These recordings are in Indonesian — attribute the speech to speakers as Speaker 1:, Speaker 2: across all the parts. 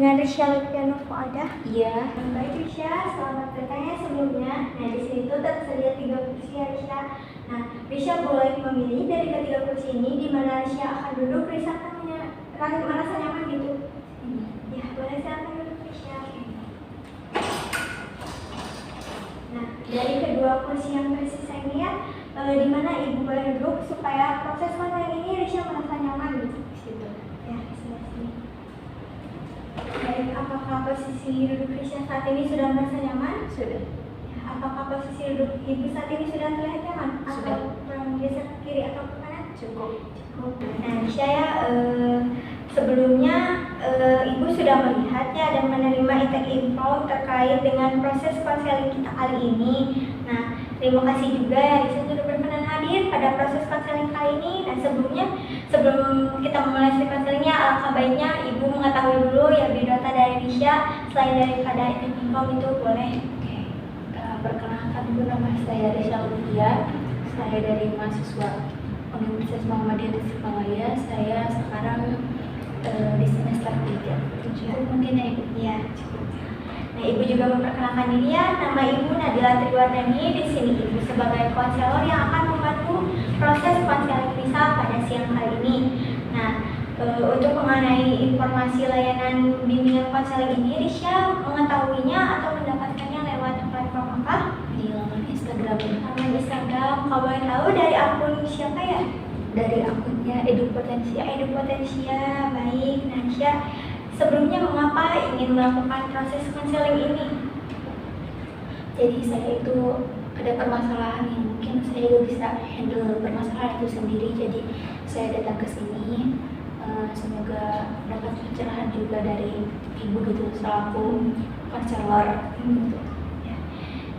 Speaker 1: Dengan Risha Lutfianova ada?
Speaker 2: Iya.
Speaker 1: Baik Risha, selamat bertanya sebelumnya. Nah di sini tuh tersedia 3 kursi ya Risha. Nah Risha boleh memilih dari ketiga kursi ini di mana Risha akan duduk. Risha akan merasa nyaman gitu. Ya boleh, silakan duduk Risha. Nah dari kedua kursi yang tersisa ini ya, di mana ibu boleh duduk supaya proses konseling ini Risha merasa nyaman gitu. Ya sebelah sini. Baik, apakah posisi duduk Risha saat ini sudah merasa nyaman?
Speaker 2: Sudah.
Speaker 1: Ya, apakah posisi duduk ibu saat ini sudah terlihat nyaman?
Speaker 2: Sudah.
Speaker 1: Atau kurang geser ke kiri atau ke kanan?
Speaker 2: Cukup.
Speaker 1: Nah, Risha ya, sebelumnya ibu sudah melihatnya dan menerima intake info terkait dengan proses konseling kita kali ini. Nah, terima kasih juga ya Risha sudah berkenan hadir pada proses konseling kali ini. Dan sebelum kita memulai sesi konselingnya, alangkah baiknya ibu mengetahui dulu ya biodata dari Risha selain daripada intake info itu boleh.
Speaker 2: Oke. Perkenalkan dulu, nama saya Risha Lutfia. Saya dari mahasiswa Universitas Muhammadiyah Tasikmalaya. Saya sekarang di semester 3. Cukup mungkin ya Ibu?
Speaker 1: Iya, cukup. Nah, ibu juga memperkenalkan diri ya. Nama ibu Nadila Triwardani. Di sini ibu sebagai konselor yang akan membantu proses konseling Risha pada siang hari ini. Nah, untuk mengenai informasi layanan bimbingan konseling ini, Risha mengetahuinya atau mendapatkannya lewat platform apa?
Speaker 2: Di laman Instagram.
Speaker 1: Laman Instagram. Kalau boleh tahu dari akun siapa ya?
Speaker 2: Dari akunnya Edupotensia.
Speaker 1: Edupotensia, baik. Nah, Risha, sebelumnya mengapa ingin melakukan proses konseling ini?
Speaker 2: Jadi saya itu ada permasalahan yang mungkin saya bisa handle permasalahan itu sendiri. Jadi saya datang ke sini. Semoga dapat pencerahan juga dari ibu gitu selaku konselor.
Speaker 1: Ya.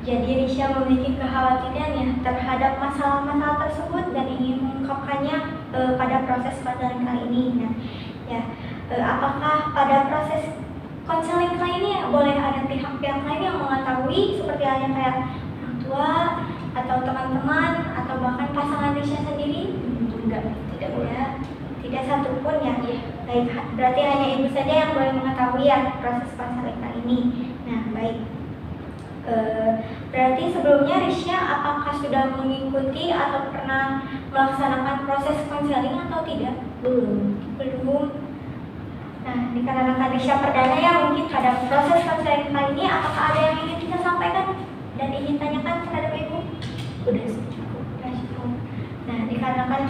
Speaker 1: Jadi Risha memiliki kekhawatiran ya terhadap masalah-masalah tersebut dan ingin mengungkapkannya pada proses konseling kali ini. Nah, ya, apakah pada proses konseling kali ini boleh ada pihak-pihak lain yang mengetahui seperti halnya kayak orang tua atau teman-teman atau bahkan pasangan Risha sendiri?
Speaker 2: Enggak, tidak boleh.
Speaker 1: Tidak satupun ya. Baik, berarti hanya ibu saja yang boleh mengetahui ya proses konseling kali ini. Nah, baik. Berarti sebelumnya Risha apakah sudah mengikuti atau pernah melaksanakan proses konseling atau tidak? Belum. Nah, dikarenakan Risha perdana ya mungkin pada proses konseling kali ini, apakah ada yang ingin kita sampaikan dan ingin tanyakan terhadap ibu?
Speaker 2: Udah cukup.
Speaker 1: Nah, dikarenakan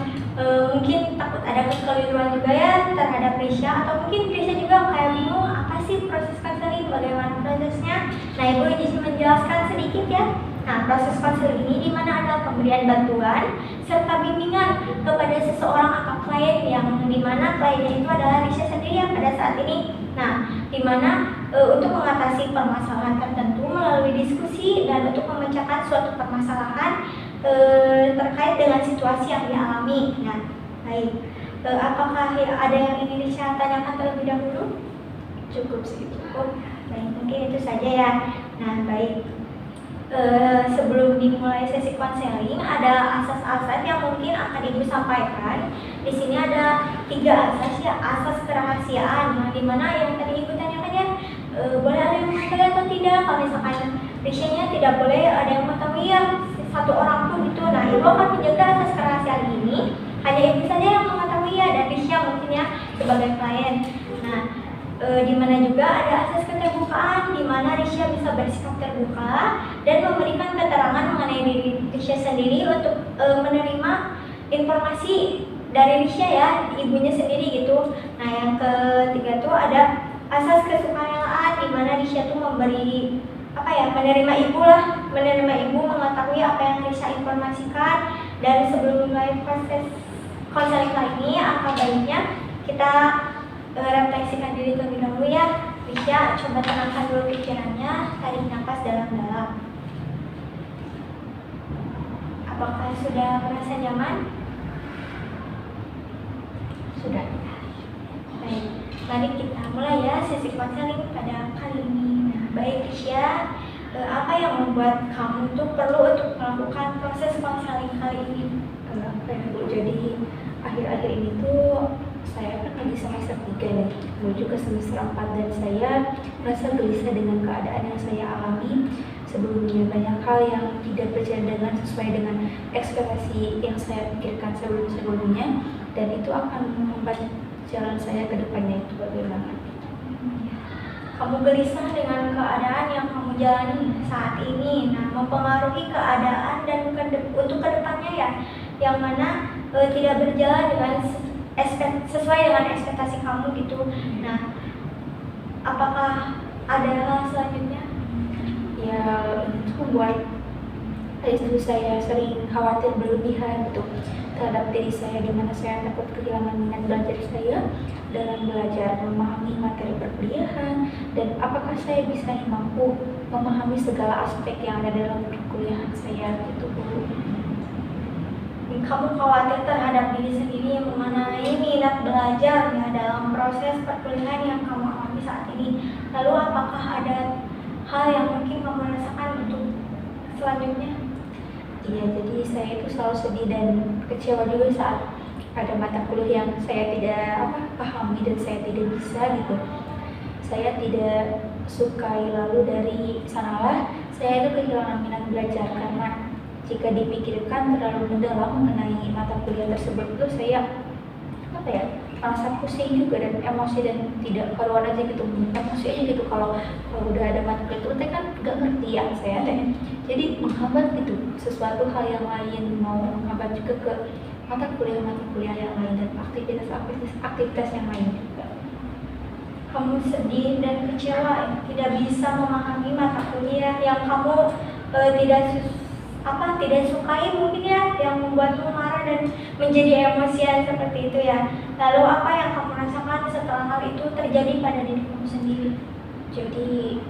Speaker 1: mungkin takut ada kekeliruan juga ya terhadap Risha, atau mungkin Risha juga kayak bingung apa sih proses konseling, bagaimana prosesnya. Nah, ibu izin menjelaskan sedikit ya. Nah, proses konseling ini di mana ada pemberian bantuan serta bimbingan kepada seseorang atau klien yang di mana kliennya itu adalah Risha sendiri yang pada saat ini. Nah, di mana untuk mengatasi permasalahan tertentu melalui diskusi dan untuk memecahkan suatu permasalahan terkait dengan situasi yang dialami. Nah, baik. Apakah ada yang ingin Risha tanyakan terlebih dahulu?
Speaker 2: Cukup sih.
Speaker 1: Cukup. Baik, mungkin itu saja ya. Nah, baik. Sebelum dimulai sesi konseling, ada asas-asas yang mungkin akan ibu sampaikan. Di sini ada 3 asas ya, asas kerahasiaan. Nah, dimana yang tadi ibu tanyakan ya, boleh ada yang mengetahui atau tidak? Kalau misalkan Risha-nya tidak boleh ada yang mengetahui ya, satu orang pun itu. Nah, ibu akan menjaga asas kerahasiaan ini. Hanya ibu saja yang mengetahui ya, dan Risha mungkin ya sebagai klien. Nah, di mana juga ada asas keterbukaan, di mana Risha bisa bersikap terbuka dan memberikan keterangan mengenai diri Risha sendiri untuk menerima informasi dari Risha ya, ibunya sendiri gitu. Nah, yang ketiga tuh ada asas kesukarela, di mana Risha tuh memberi menerima ibu lah, menerima ibu mengetahui apa yang Risha informasikan. Dan sebelum mulai proses konseling kali ini, alangkah baiknya kita refleksikan diri terlebih dahulu ya. Risha, coba tenangkan dulu pikirannya, tarik nafas dalam-dalam. Apakah sudah merasa nyaman?
Speaker 2: Sudah.
Speaker 1: Baik, mari kita mulai ya sesi konseling pada kali ini. Nah, baik Risha, apa yang membuat kamu tuh perlu untuk melakukan proses konseling kali ini?
Speaker 2: Jadi akhir-akhir ini tuh saya kan lagi semester 3 nih, menuju ke semester 4, dan saya merasa gelisah dengan keadaan yang saya alami sebelumnya. Banyak hal yang tidak berjalan dengan sesuai dengan ekspektasi yang saya pikirkan sebelumnya, dan itu akan membuat jalan saya ke depannya itu bagaimana.
Speaker 1: Kamu gelisah dengan keadaan yang kamu jalani saat ini, nah mempengaruhi keadaan dan untuk kedepannya ya, yang mana tidak berjalan dengan sesuai dengan ekspektasi kamu gitu. Nah, apakah ada hal selanjutnya?
Speaker 2: Ya, itu membuat itu saya sering khawatir berlebihan gitu terhadap diri saya, di mana saya takut kehilangan minat belajar saya dalam belajar memahami materi perkuliahan, dan apakah saya bisa mampu memahami segala aspek yang ada dalam perkuliahan saya gitu Bu.
Speaker 1: Kamu khawatir terhadap diri sendiri mengenai minat belajar ya dalam proses perkuliahan yang kamu alami saat ini. Lalu apakah ada hal yang mungkin kamu rasakan untuk selanjutnya?
Speaker 2: Iya, jadi saya itu selalu sedih dan kecewa juga saat ada mata kuliah yang saya tidak pahami dan saya tidak bisa gitu. Saya tidak sukai, lalu dari sanalah saya itu kehilangan minat belajar, karena jika dipikirkan terlalu mendalam mengenai mata kuliah tersebut itu saya merasa pusing juga dan emosi, dan tidak keluar aja gitu, emosi aja gitu kalau udah ada mata kuliah itu saya kan nggak ngerti ya saya teh, jadi menghambat gitu sesuatu hal yang lain, mau menghambat juga ke mata kuliah yang lain dan aktivitas yang lain juga.
Speaker 1: Kamu sedih dan kecewa ya, tidak bisa memahami mata kuliah yang kamu tidak sukai mungkin ya, yang membuatmu marah dan menjadi emosian seperti itu ya. Lalu apa yang kamu rasakan setelah hal itu terjadi pada diri kamu sendiri?
Speaker 2: Jadi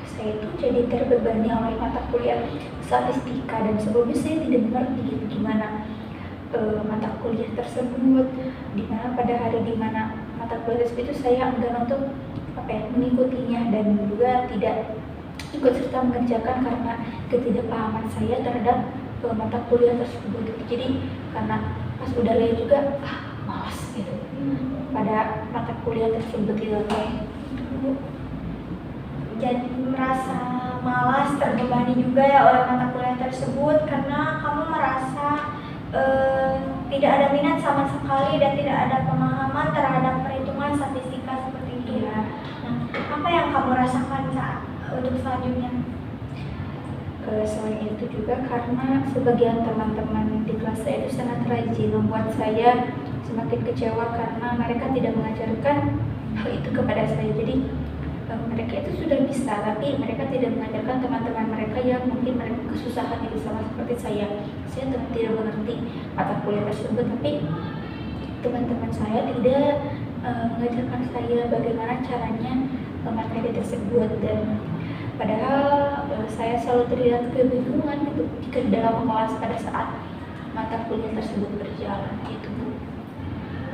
Speaker 2: saya itu jadi terbebani oleh mata kuliah statistika, dan sebelumnya saya tidak mengerti gitu, gimana mata kuliah tersebut, dimana pada hari dimana mata kuliah tersebut itu saya enggan untuk mengikutinya, dan juga tidak ikut serta mengerjakan karena ketidakpahaman saya terhadap mata kuliah tersebut. Jadi karena pas udah lihat juga malas gitu pada mata kuliah tersebut gitu
Speaker 1: Jadi merasa malas, terbebani juga ya oleh mata kuliah tersebut karena kamu merasa tidak ada minat sama sekali dan tidak ada pemahaman terhadap perhitungan statistika seperti itu ya. Nah, apa yang kamu rasakan untuk selanjutnya?
Speaker 2: Selain itu juga karena sebagian teman-teman di kelas saya itu sangat rajin, membuat saya semakin kecewa karena mereka tidak mengajarkan hal itu kepada saya. Jadi mereka itu sudah bisa, tapi mereka tidak mengajarkan teman-teman mereka yang mungkin mereka kesusahan itu sama seperti saya. Saya tidak mengerti mata kuliah tersebut, tapi teman-teman saya tidak mengajarkan saya bagaimana caranya materi tersebut, dan padahal saya selalu terlihat kebingungan gitu jika dalam kelas pada saat mata kuliah tersebut berjalan gitu Bu.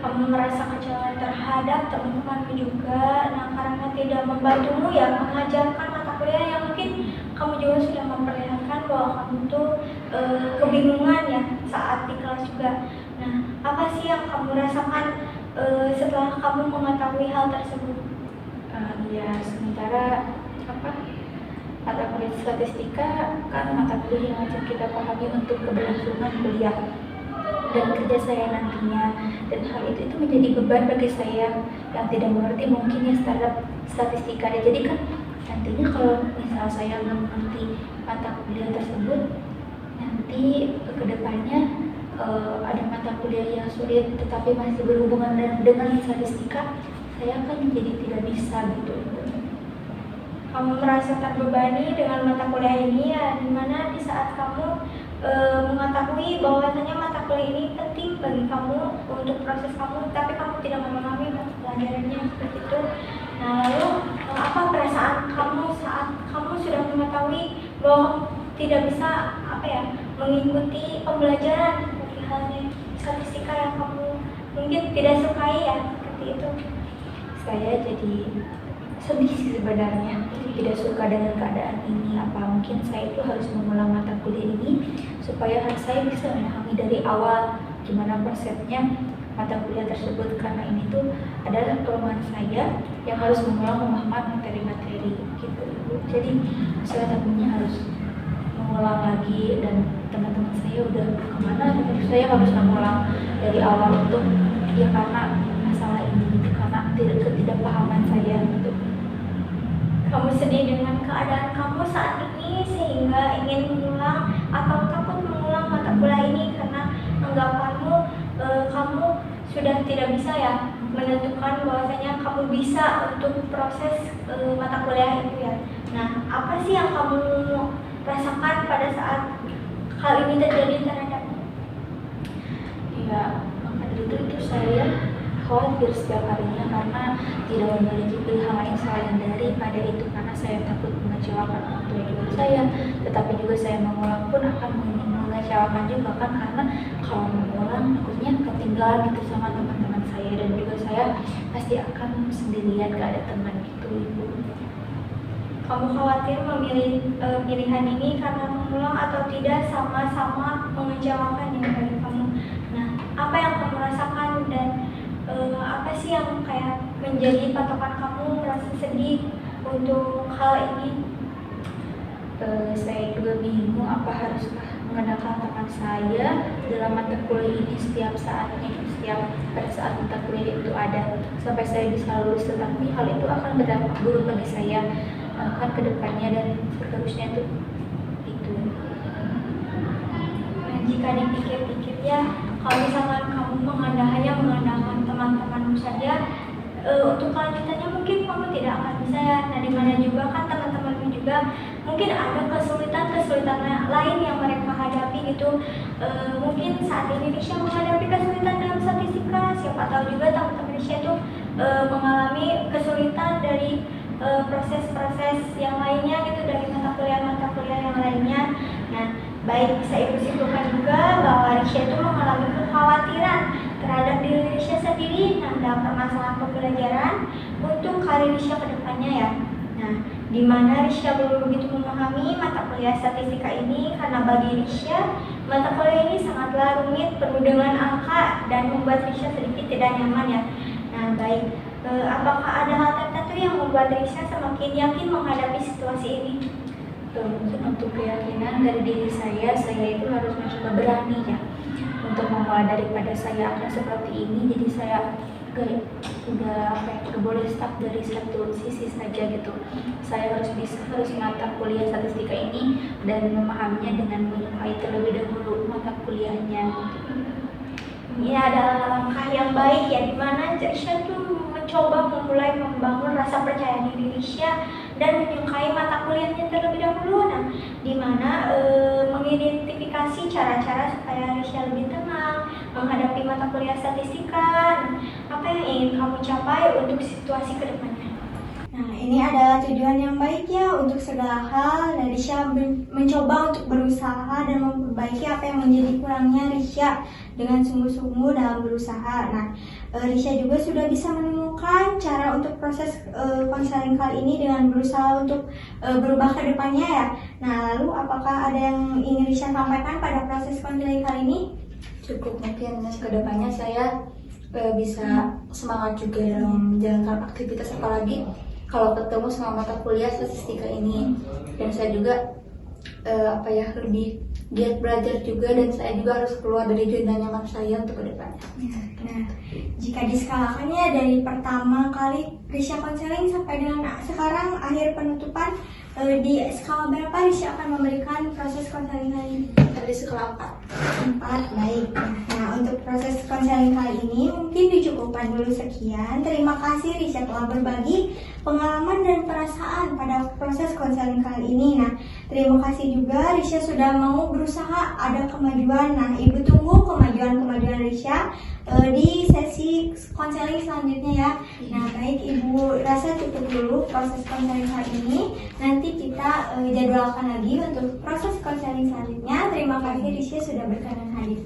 Speaker 1: Kamu merasa kecewa terhadap teman-temanmu juga, nah karena tidak membantumu ya mengajarkan mata kuliah yang mungkin kamu juga sudah memperlihatkan bahwa kamu tuh kebingungan ya saat di kelas juga. Nah, apa sih yang kamu rasakan setelah kamu mengetahui hal tersebut?
Speaker 2: Ya, sementara mata kuliah statistika kan mata kuliah yang wajib kita pahami untuk keberlangsungan kuliah dan kerja saya nantinya, dan hal itu menjadi beban bagi saya yang tidak mengerti mungkin ya terhadap statistika. Jadi kan nantinya kalau misal saya belum mengerti mata kuliah tersebut, nanti kedepannya ada mata kuliah yang sulit tetapi masih berhubungan dengan statistika, saya akan menjadi tidak bisa gitu.
Speaker 1: Kamu merasa terbebani dengan mata kuliah ini ya, dimana di saat kamu mengetahui bahwasanya mata kuliah ini penting bagi kamu untuk proses kamu, tapi kamu tidak memahami mata pelajarannya seperti itu. Nah, lalu apa perasaan kamu saat kamu sudah mengetahui bahwa tidak bisa mengikuti pembelajaran seperti halnya statistika yang kamu mungkin tidak sukai ya, seperti itu?
Speaker 2: Saya jadi sedih sih sebenarnya, tidak suka dengan keadaan ini. Apa mungkin saya itu harus mengulang mata kuliah ini supaya saya bisa memahami dari awal gimana konsepnya mata kuliah tersebut, karena ini tuh adalah kelemahan saya yang harus mengulang pemahaman materi-materi gitu Ibu. Jadi saya takutnya harus mengulang lagi dan teman-teman saya udah kemana, tapi saya harus mengulang dari awal untuk ya karena masalah ini gitu, karena ketidakpahaman saya gitu.
Speaker 1: Kamu sedih dengan keadaan kamu saat ini sehingga ingin mengulang atau takut mengulang mata kuliah ini karena anggapanmu kamu sudah tidak bisa ya menentukan bahwasanya kamu bisa untuk proses mata kuliah itu ya. Nah, apa sih yang kamu rasakan pada saat hal ini terjadi terhadapmu?
Speaker 2: Ya, maka dari itu saya khawatir setiap harinya karena tidak memiliki pilihan lain selain daripada itu, karena saya takut mengecewakan orang tua juga saya, tetapi juga saya mengulang pun akan mengecewakan juga kan, karena kalau mengulang takutnya ketinggalan gitu sama teman-teman saya, dan juga saya pasti akan sendirian gak ada teman gitu Ibu.
Speaker 1: Kamu khawatir memilih pilihan ini karena mengulang atau tidak sama-sama mengecewakan ya bagi kamu. Nah, apa yang kamu rasakan dan apa sih yang kayak menjadi patokan kamu merasa sedih untuk hal ini?
Speaker 2: Saya juga bingung apa haruskah mengandalkan teman saya dalam mata kuliah ini setiap saatnya, pada saat mata kuliah itu ada sampai saya bisa lulus, tetapi hal itu akan berdampak buruk bagi saya kan ke depannya dan seterusnya itu.
Speaker 1: Nah, jika dipikir-pikir ya, kalau misalkan kamu mengandalkan teman-temanmu saja, untuk kelanjutannya mungkin kamu tidak akan bisa ya. Nah, dimana juga kan teman-temanmu juga mungkin ada kesulitan lain yang mereka hadapi gitu. Mungkin saat ini Risha menghadapi kesulitan dalam statistika, siapa tahu juga teman-teman Risha itu mengalami kesulitan dari proses-proses yang lainnya gitu, dari mata kuliah yang lainnya. Nah, baik bisa Ibu simpulkan juga bahwa Risha itu mengalami kekhawatiran terhadap diri Risha sendiri dalam permasalahan pembelajaran untuk karir Risha ke depannya ya. Nah, di mana Risha belum begitu memahami mata kuliah statistika ini karena bagi Risha mata kuliah ini sangatlah rumit, penuh dengan angka dan membuat Risha sedikit tidak nyaman ya. Nah, baik, apakah ada hal tertentu yang membuat Risha semakin yakin menghadapi situasi ini?
Speaker 2: Mungkin untuk keyakinan dari diri saya itu harus mencoba berani ya untuk memulai daripada saya akan seperti ini. Jadi saya gak boleh stuck dari satu sisi saja gitu. Saya harus mata kuliah statistika ini dan memahaminya dengan menyukai terlebih dahulu mata kuliahnya.
Speaker 1: Ini adalah langkah yang baik ya, dimana Risha tuh mencoba memulai membangun rasa percaya diri Risha dan menyukai mata kuliahnya terlebih dahulu. Nah, dimana mengidentifikasi cara-cara supaya Risha lebih tenang menghadapi mata kuliah statistika. Nah, apa yang ingin kamu capai untuk situasi kedepannya? Nah, ini adalah tujuan yang baik ya untuk segala hal, dan Risha mencoba untuk berusaha dan memperbaiki apa yang menjadi kurangnya Risha dengan sungguh-sungguh dalam berusaha. Nah, Risha juga sudah bisa menemukan cara untuk proses konseling kali ini dengan berusaha untuk berubah ke depannya ya. Nah, lalu apakah ada yang ingin Risha sampaikan pada proses konseling kali ini?
Speaker 2: Cukup, mungkin ke depannya saya bisa semangat juga dalam menjalankan aktivitas, apalagi kalau ketemu sama mata kuliah statistika ini, dan saya juga lebih giat belajar juga, dan saya juga harus keluar dari zona nyaman saya untuk kedepannya.
Speaker 1: Nah, jika diskalakan ya dari pertama kali Risha konseling sampai dengan sekarang akhir penutupan, di skala berapa Risha akan memberikan proses konseling kali ini?
Speaker 2: Di skala
Speaker 1: 4, baik. Nah, untuk proses konseling kali ini mungkin dicukupkan dulu sekian. Terima kasih Risha telah berbagi pengalaman dan perasaan pada proses konseling kali ini. Nah, terima kasih juga Risha sudah mau berusaha ada kemajuan. Nah, Ibu tunggu kemajuan Risha di sesi konseling selanjutnya ya. Nah, baik, Ibu rasa cukup dulu proses konseling kali ini. Nanti kita jadwalkan lagi untuk proses konseling selanjutnya. Terima kasih Risha sudah berkenan hadir.